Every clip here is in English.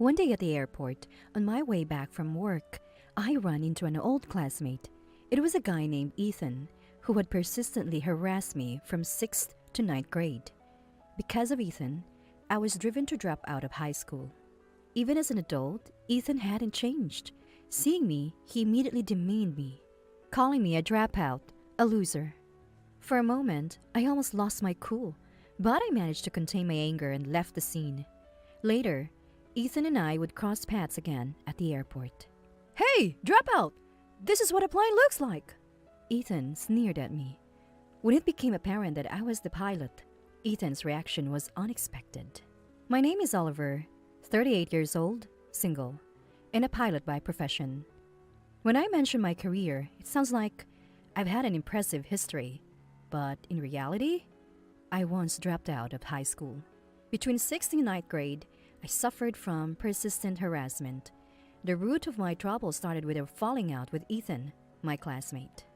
One day at the airport, on my way back from work, I ran into an old classmate. It was a guy named Ethan who had persistently harassed me from 6th to 9th grade. Because of Ethan, I was driven to drop out of high school. Even as an adult, Ethan hadn't changed. Seeing me, he immediately demeaned me, calling me a dropout, a loser. For a moment, I almost lost my cool, but I managed to contain my anger and left the scene. Later, Ethan and I would cross paths again at the airport. "Hey, dropout! This is what a plane looks like!" Ethan sneered at me. When it became apparent that I was the pilot, Ethan's reaction was unexpected. My name is Oliver, 38 years old, single, and a pilot by profession. When I mention my career, it sounds like I've had an impressive history, but in reality, I once dropped out of high school. Between 6th and 9th grade, I suffered from persistent harassment. The root of my trouble started with a falling out with Ethan, my classmate.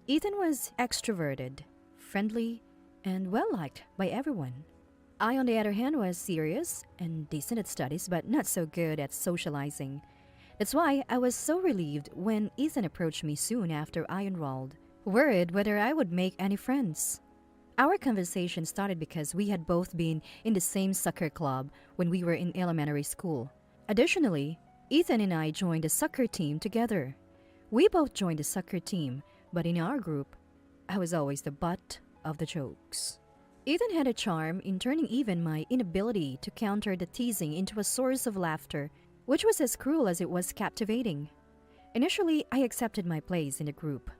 Ethan was extroverted, friendly, and well-liked by everyone. I, on the other hand, was serious and decent at studies, but not so good at socializing. That's why I was so relieved when Ethan approached me soon after I enrolled, worried whether I would make any friends. Our conversation started because we had both been in the same soccer club when we were in elementary school. Additionally, Ethan and I joined a soccer team together. We both joined the soccer team, but in our group, I was always the butt of the jokes. Ethan had a charm in turning even my inability to counter the teasing into a source of laughter, which was as cruel as it was captivating. Initially, I accepted my place in the group,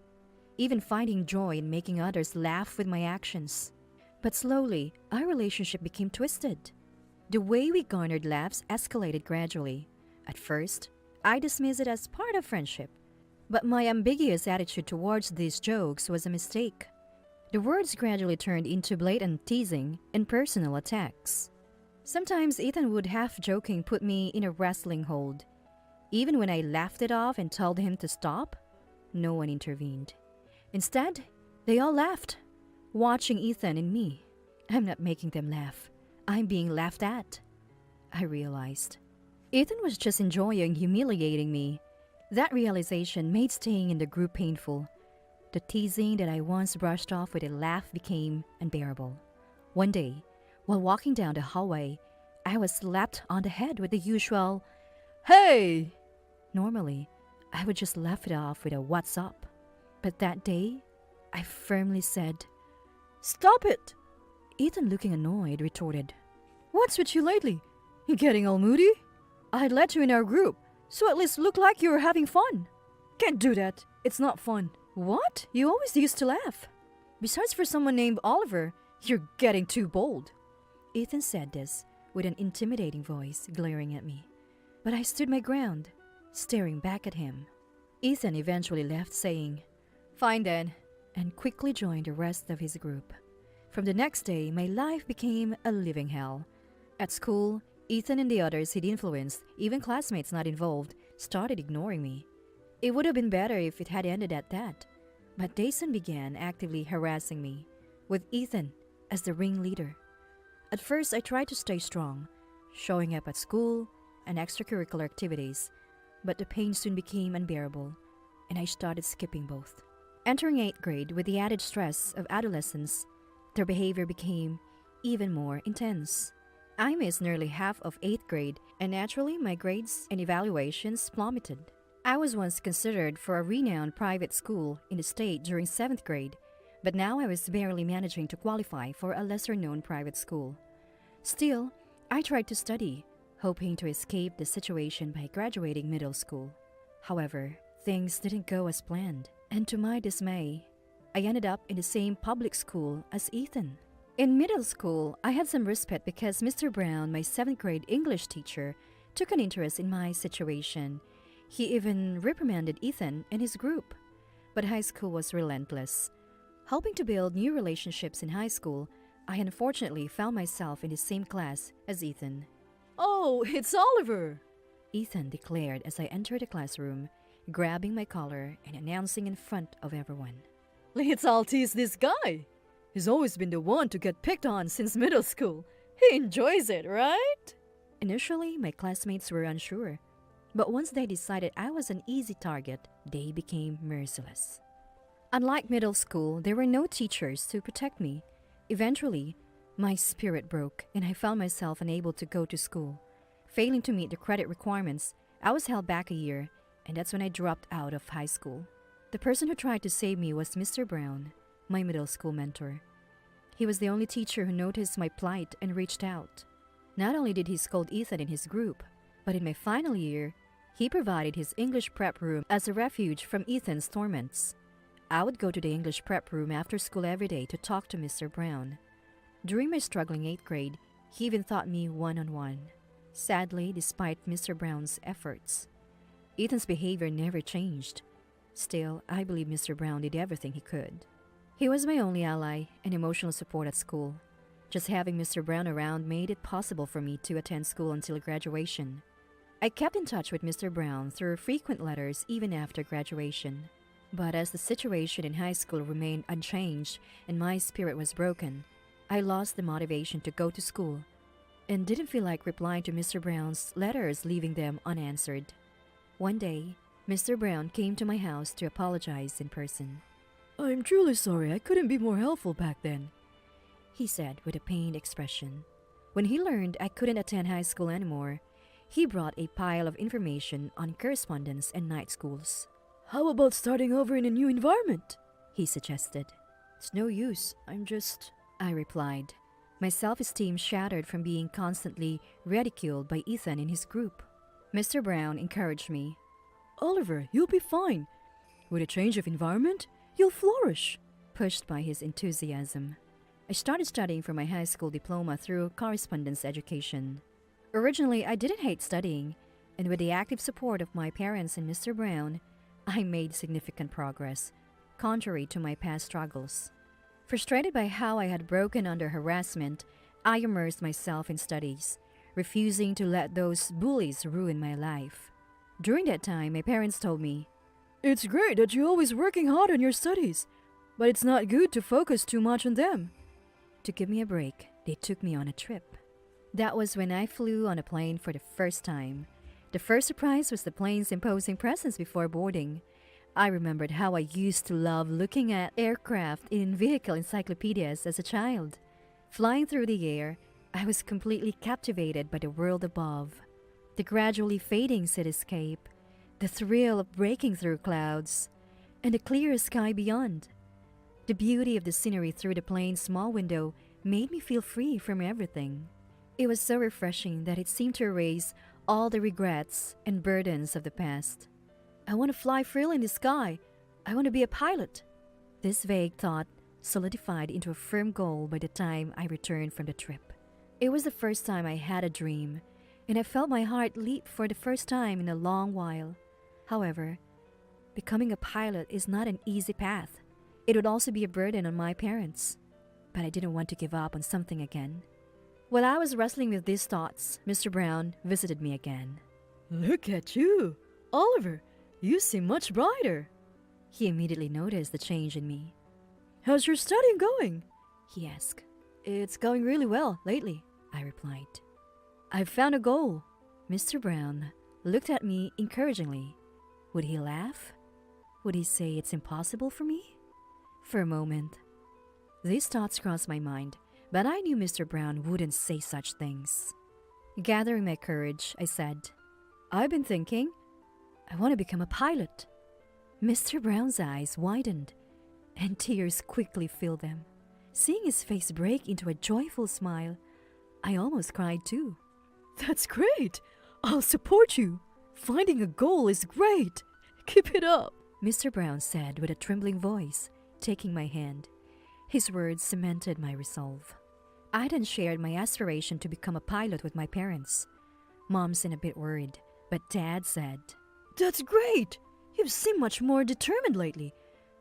even finding joy in making others laugh with my actions. But slowly, our relationship became twisted. The way we garnered laughs escalated gradually. At first, I dismissed it as part of friendship, but my ambiguous attitude towards these jokes was a mistake. The words gradually turned into blatant teasing and personal attacks. Sometimes Ethan would half-joking put me in a wrestling hold. Even when I laughed it off and told him to stop, no one intervened. Instead, they all laughed, watching Ethan and me. I'm not making them laugh. I'm being laughed at, I realized. Ethan was just enjoying humiliating me. That realization made staying in the group painful. The teasing that I once brushed off with a laugh became unbearable. One day, while walking down the hallway, I was slapped on the head with the usual, "Hey!" Normally, I would just laugh it off with a "What's up?" But that day, I firmly said, "Stop it!" Ethan, looking annoyed, retorted, "What's with you lately? You getting all moody? I let you in our group, so at least look like you're having fun." "Can't do that. It's not fun." "What? You always used to laugh. Besides, for someone named Oliver, you're getting too bold." Ethan said this with an intimidating voice, glaring at me. But I stood my ground, staring back at him. Ethan eventually left, saying, "Fine then," and quickly joined the rest of his group. From the next day, my life became a living hell. At school, Ethan and the others he'd influenced, even classmates not involved, started ignoring me. It would have been better if it had ended at that, but they soon began actively harassing me, with Ethan as the ringleader. At first, I tried to stay strong, showing up at school and extracurricular activities, but the pain soon became unbearable, and I started skipping both. Entering 8th grade with the added stress of adolescence, their behavior became even more intense. I missed nearly half of 8th grade, and naturally my grades and evaluations plummeted. I was once considered for a renowned private school in the state during 7th grade, but now I was barely managing to qualify for a lesser-known private school. Still, I tried to study, hoping to escape the situation by graduating middle school. However, things didn't go as planned, and to my dismay, I ended up in the same public school as Ethan. In middle school, I had some respite because Mr. Brown, my 7th grade English teacher, took an interest in my situation. He even reprimanded Ethan and his group. But high school was relentless. Hoping to build new relationships in high school, I unfortunately found myself in the same class as Ethan. "Oh, it's Oliver!" Ethan declared as I entered the classroom, grabbing my collar and announcing in front of everyone. "Let's all tease this guy. He's always been the one to get picked on since middle school. He enjoys it, right?" Initially, my classmates were unsure, but once they decided I was an easy target, they became merciless. Unlike middle school, there were no teachers to protect me. Eventually, my spirit broke and I found myself unable to go to school. Failing to meet the credit requirements, I was held back a year, and that's when I dropped out of high school. The person who tried to save me was Mr. Brown, my middle school mentor. He was the only teacher who noticed my plight and reached out. Not only did he scold Ethan in his group, but in my final year, he provided his English prep room as a refuge from Ethan's torments. I would go to the English prep room after school every day to talk to Mr. Brown. During my struggling 8th grade, he even taught me one-on-one. Sadly, despite Mr. Brown's efforts, Ethan's behavior never changed. Still, I believe Mr. Brown did everything he could. He was my only ally and emotional support at school. Just having Mr. Brown around made it possible for me to attend school until graduation. I kept in touch with Mr. Brown through frequent letters even after graduation. But as the situation in high school remained unchanged and my spirit was broken, I lost the motivation to go to school and didn't feel like replying to Mr. Brown's letters, leaving them unanswered. One day, Mr. Brown came to my house to apologize in person. "I'm truly sorry I couldn't be more helpful back then," he said with a pained expression. When he learned I couldn't attend high school anymore, he brought a pile of information on correspondence and night schools. "How about starting over in a new environment?" he suggested. "It's no use, I replied. My self-esteem shattered from being constantly ridiculed by Ethan in his group. Mr. Brown encouraged me. "Oliver, you'll be fine. With a change of environment, you'll flourish," pushed by his enthusiasm. I started studying for my high school diploma through correspondence education. Originally, I didn't hate studying, and with the active support of my parents and Mr. Brown, I made significant progress, contrary to my past struggles. Frustrated by how I had broken under harassment, I immersed myself in studies, refusing to let those bullies ruin my life. During that time, my parents told me, "It's great that you're always working hard on your studies, but it's not good to focus too much on them." To give me a break, they took me on a trip. That was when I flew on a plane for the first time. The first surprise was the plane's imposing presence before boarding. I remembered how I used to love looking at aircraft in vehicle encyclopedias as a child. Flying through the air, I was completely captivated by the world above. The gradually fading cityscape, the thrill of breaking through clouds, and the clear sky beyond. The beauty of the scenery through the plane's small window made me feel free from everything. It was so refreshing that it seemed to erase all the regrets and burdens of the past. "I want to fly freely in the sky. I want to be a pilot." This vague thought solidified into a firm goal by the time I returned from the trip. It was the first time I had a dream, and I felt my heart leap for the first time in a long while. However, becoming a pilot is not an easy path. It would also be a burden on my parents. But I didn't want to give up on something again. While I was wrestling with these thoughts, Mr. Brown visited me again. "Look at you! Oliver, you seem much brighter." He immediately noticed the change in me. "How's your studying going?" he asked. "It's going really well lately," I replied. "I've found a goal." Mr. Brown looked at me encouragingly. Would he laugh? Would he say it's impossible for me? For a moment, these thoughts crossed my mind, but I knew Mr. Brown wouldn't say such things. Gathering my courage, I said, "I've been thinking. I want to become a pilot." Mr. Brown's eyes widened, and tears quickly filled them. Seeing his face break into a joyful smile, I almost cried too. "That's great! I'll support you! Finding a goal is great! Keep it up!" Mr. Brown said with a trembling voice, taking my hand. His words cemented my resolve. I then shared my aspiration to become a pilot with my parents. Mom seemed a bit worried, but Dad said, "That's great! You've seemed much more determined lately.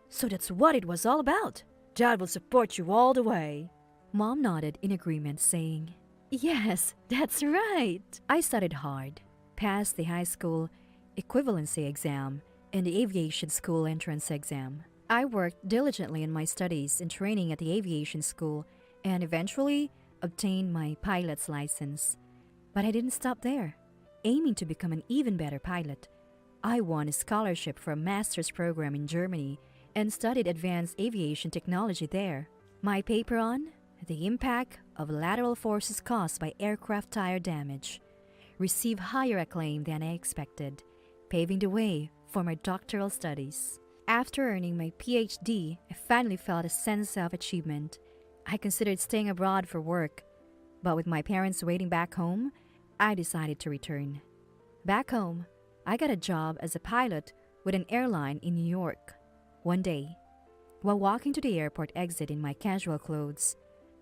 So that's what it was all about. Dad will support you all the way." Mom nodded in agreement, saying, "Yes, that's right." I studied hard, passed the high school equivalency exam and the aviation school entrance exam. I worked diligently in my studies and training at the aviation school and eventually obtained my pilot's license. But I didn't stop there. Aiming to become an even better pilot, I won a scholarship for a master's program in Germany and studied advanced aviation technology there. My paper on the impact of lateral forces caused by aircraft tire damage received higher acclaim than I expected, paving the way for my doctoral studies. After earning my PhD, I finally felt a sense of achievement. I considered staying abroad for work, but with my parents waiting back home, I decided to return. Back home, I got a job as a pilot with an airline in New York. One day, while walking to the airport exit in my casual clothes,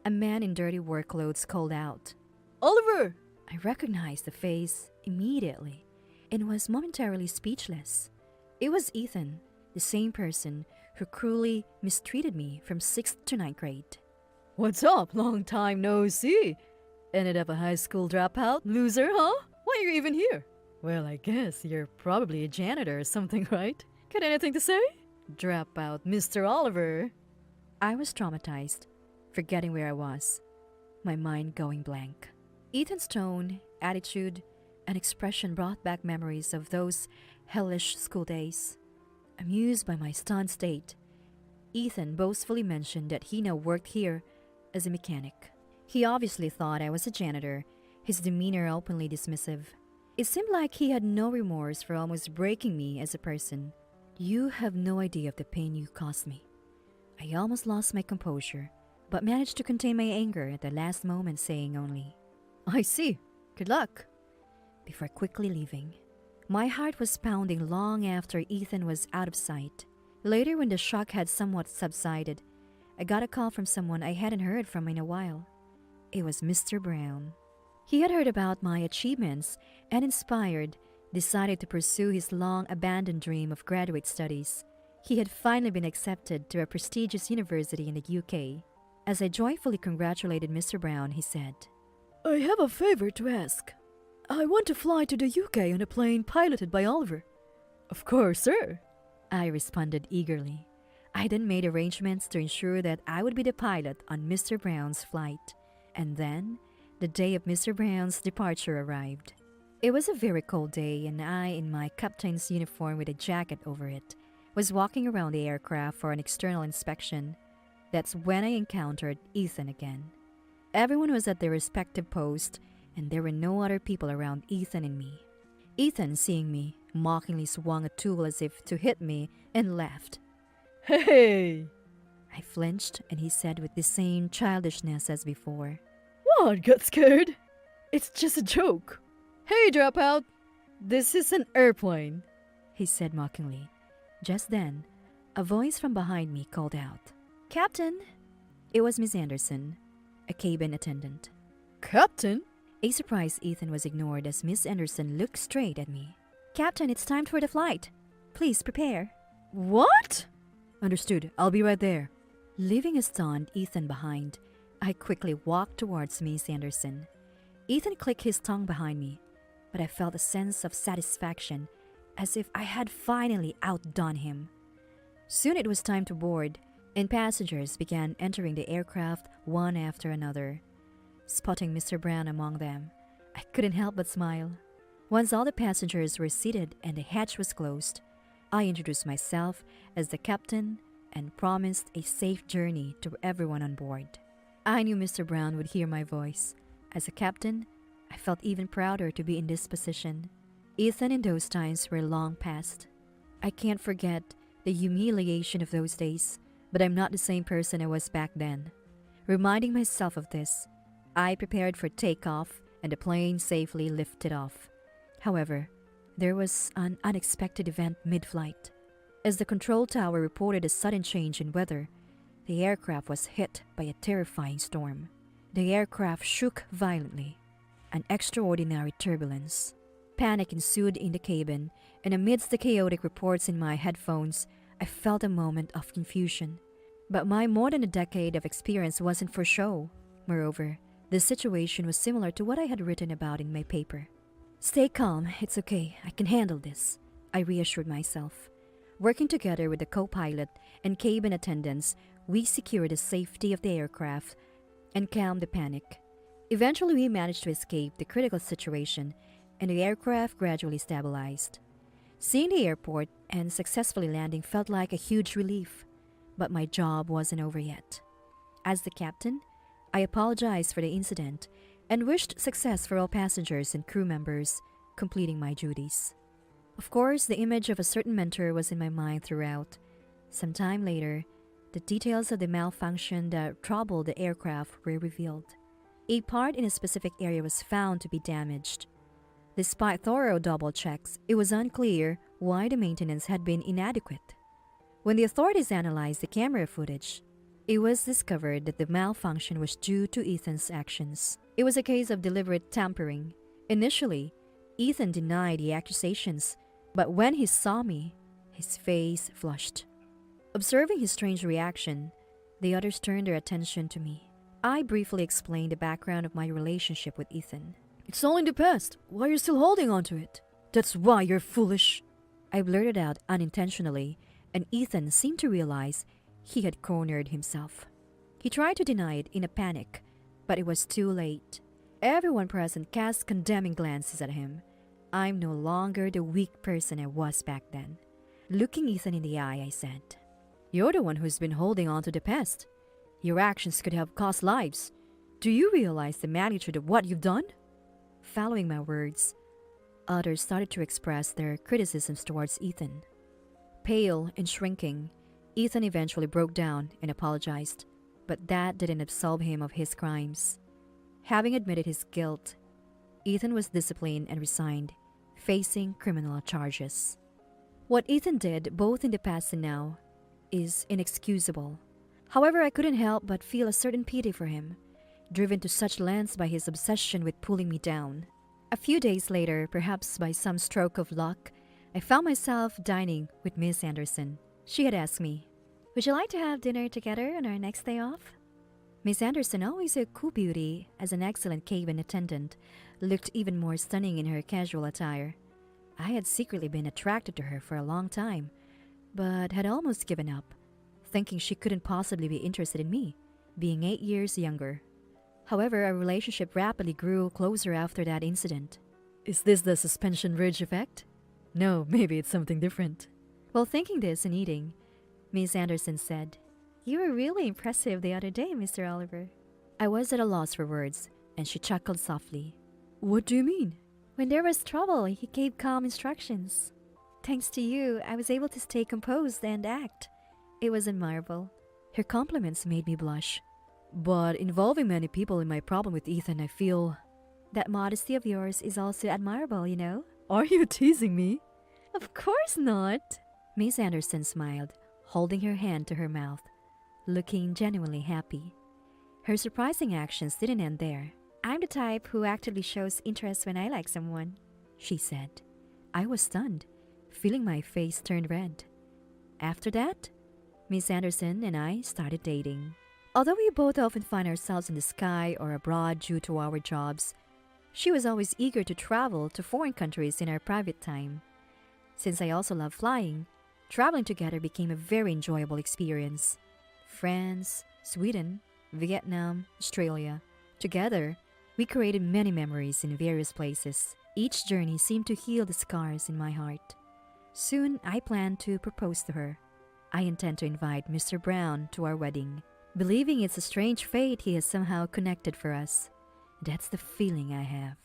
a man in dirty work clothes called out, "Oliver!" I recognized the face immediately and was momentarily speechless. It was Ethan, the same person who cruelly mistreated me from 6th to 9th grade. "What's up? Long time no see. Ended up a high school dropout, loser, huh? Why are you even here?" "Well, I guess you're probably a janitor or something, right? Got anything to say?" "Dropout, Mr. Oliver." I was traumatized, forgetting where I was, my mind going blank. Ethan's tone, attitude, and expression brought back memories of those hellish school days. Amused by my stunned state, Ethan boastfully mentioned that he now worked here as a mechanic. He obviously thought I was a janitor, his demeanor openly dismissive. It seemed like he had no remorse for almost breaking me as a person. "You have no idea of the pain you caused me." I almost lost my composure, but managed to contain my anger at the last moment, saying only, "I see. Good luck," before quickly leaving. My heart was pounding long after Ethan was out of sight. Later, when the shock had somewhat subsided, I got a call from someone I hadn't heard from in a while. It was Mr. Brown. He had heard about my achievements and, inspired, decided to pursue his long-abandoned dream of graduate studies. He had finally been accepted to a prestigious university in the UK. As I joyfully congratulated Mr. Brown, he said, "I have a favor to ask. I want to fly to the UK on a plane piloted by Oliver." "Of course, sir," I responded eagerly. I then made arrangements to ensure that I would be the pilot on Mr. Brown's flight. And then, the day of Mr. Brown's departure arrived. It was a very cold day, and I, in my captain's uniform with a jacket over it, was walking around the aircraft for an external inspection. That's when I encountered Ethan again. Everyone was at their respective post, and there were no other people around Ethan and me. Ethan, seeing me, mockingly swung a tool as if to hit me and laughed. "Hey!" I flinched, and he said with the same childishness as before, "What, got scared? It's just a joke. Hey, Dropout! This is an airplane," he said mockingly. Just then, a voice from behind me called out, "Captain!" It was Miss Anderson, a cabin attendant. "Captain?" A surprised Ethan was ignored as Miss Anderson looked straight at me. "Captain, it's time for the flight. Please prepare." "What?" "Understood. I'll be right there." Leaving a stunned Ethan behind, I quickly walked towards Miss Anderson. Ethan clicked his tongue behind me, but I felt a sense of satisfaction, as if I had finally outdone him. Soon it was time to board, and passengers began entering the aircraft one after another. Spotting Mr. Brown among them, I couldn't help but smile. Once all the passengers were seated and the hatch was closed, I introduced myself as the captain and promised a safe journey to everyone on board. I knew Mr. Brown would hear my voice. As a captain, I felt even prouder to be in this position. Ethan in those times were long past. I can't forget the humiliation of those days, but I'm not the same person I was back then. Reminding myself of this, I prepared for takeoff and the plane safely lifted off. However, there was an unexpected event mid-flight. As the control tower reported a sudden change in weather, the aircraft was hit by a terrifying storm. The aircraft shook violently, an extraordinary turbulence. Panic ensued in the cabin, and amidst the chaotic reports in my headphones, I felt a moment of confusion. But my more than a decade of experience wasn't for show. Moreover, the situation was similar to what I had written about in my paper. "Stay calm, it's okay, I can handle this," I reassured myself. Working together with the co-pilot and cabin attendants, we secured the safety of the aircraft and calmed the panic. Eventually, we managed to escape the critical situation and the aircraft gradually stabilized. Seeing the airport and successfully landing felt like a huge relief, but my job wasn't over yet. As the captain, I apologized for the incident and wished success for all passengers and crew members completing my duties. Of course, the image of a certain mentor was in my mind throughout. Some time later, the details of the malfunction that troubled the aircraft were revealed. A part in a specific area was found to be damaged. Despite thorough double checks, it was unclear why the maintenance had been inadequate. When the authorities analyzed the camera footage, it was discovered that the malfunction was due to Ethan's actions. It was a case of deliberate tampering. Initially, Ethan denied the accusations, but when he saw me, his face flushed. Observing his strange reaction, the others turned their attention to me. I briefly explained the background of my relationship with Ethan. "It's all in the past. Why are you still holding on to it? That's why you're foolish," I blurted out unintentionally, and Ethan seemed to realize he had cornered himself. He tried to deny it in a panic, but it was too late. Everyone present cast condemning glances at him. I'm no longer the weak person I was back then. Looking Ethan in the eye, I said, "You're the one who's been holding on to the past. Your actions could have cost lives. Do you realize the magnitude of what you've done?" Following my words, others started to express their criticisms towards Ethan. Pale and shrinking, Ethan eventually broke down and apologized, but that didn't absolve him of his crimes. Having admitted his guilt, Ethan was disciplined and resigned, facing criminal charges. What Ethan did, both in the past and now, is inexcusable. However, I couldn't help but feel a certain pity for him, driven to such lengths by his obsession with pulling me down. A few days later, perhaps by some stroke of luck, I found myself dining with Miss Anderson. She had asked me, "Would you like to have dinner together on our next day off?" Miss Anderson, always a cool beauty as an excellent cabin attendant, looked even more stunning in her casual attire. I had secretly been attracted to her for a long time, but had almost given up, thinking she couldn't possibly be interested in me, being 8 years younger. However, our relationship rapidly grew closer after that incident. Is this the suspension bridge effect? No, maybe it's something different. While thinking this and eating, Miss Anderson said, "You were really impressive the other day, Mr. Oliver." I was at a loss for words, and she chuckled softly. "What do you mean?" "When there was trouble, he gave calm instructions. Thanks to you, I was able to stay composed and act. It was admirable." Her compliments made me blush. "But involving many people in my problem with Ethan, I feel..." "That modesty of yours is also admirable, you know." "Are you teasing me?" "Of course not." Miss Anderson smiled, holding her hand to her mouth, looking genuinely happy. Her surprising actions didn't end there. "I'm the type who actively shows interest when I like someone," she said. I was stunned, feeling my face turn red. After that, Miss Anderson and I started dating. Although we both often find ourselves in the sky or abroad due to our jobs, she was always eager to travel to foreign countries in our private time. Since I also love flying, traveling together became a very enjoyable experience. France, Sweden, Vietnam, Australia. Together, we created many memories in various places. Each journey seemed to heal the scars in my heart. Soon, I plan to propose to her. I intend to invite Mr. Brown to our wedding, believing it's a strange fate he has somehow connected for us. That's the feeling I have.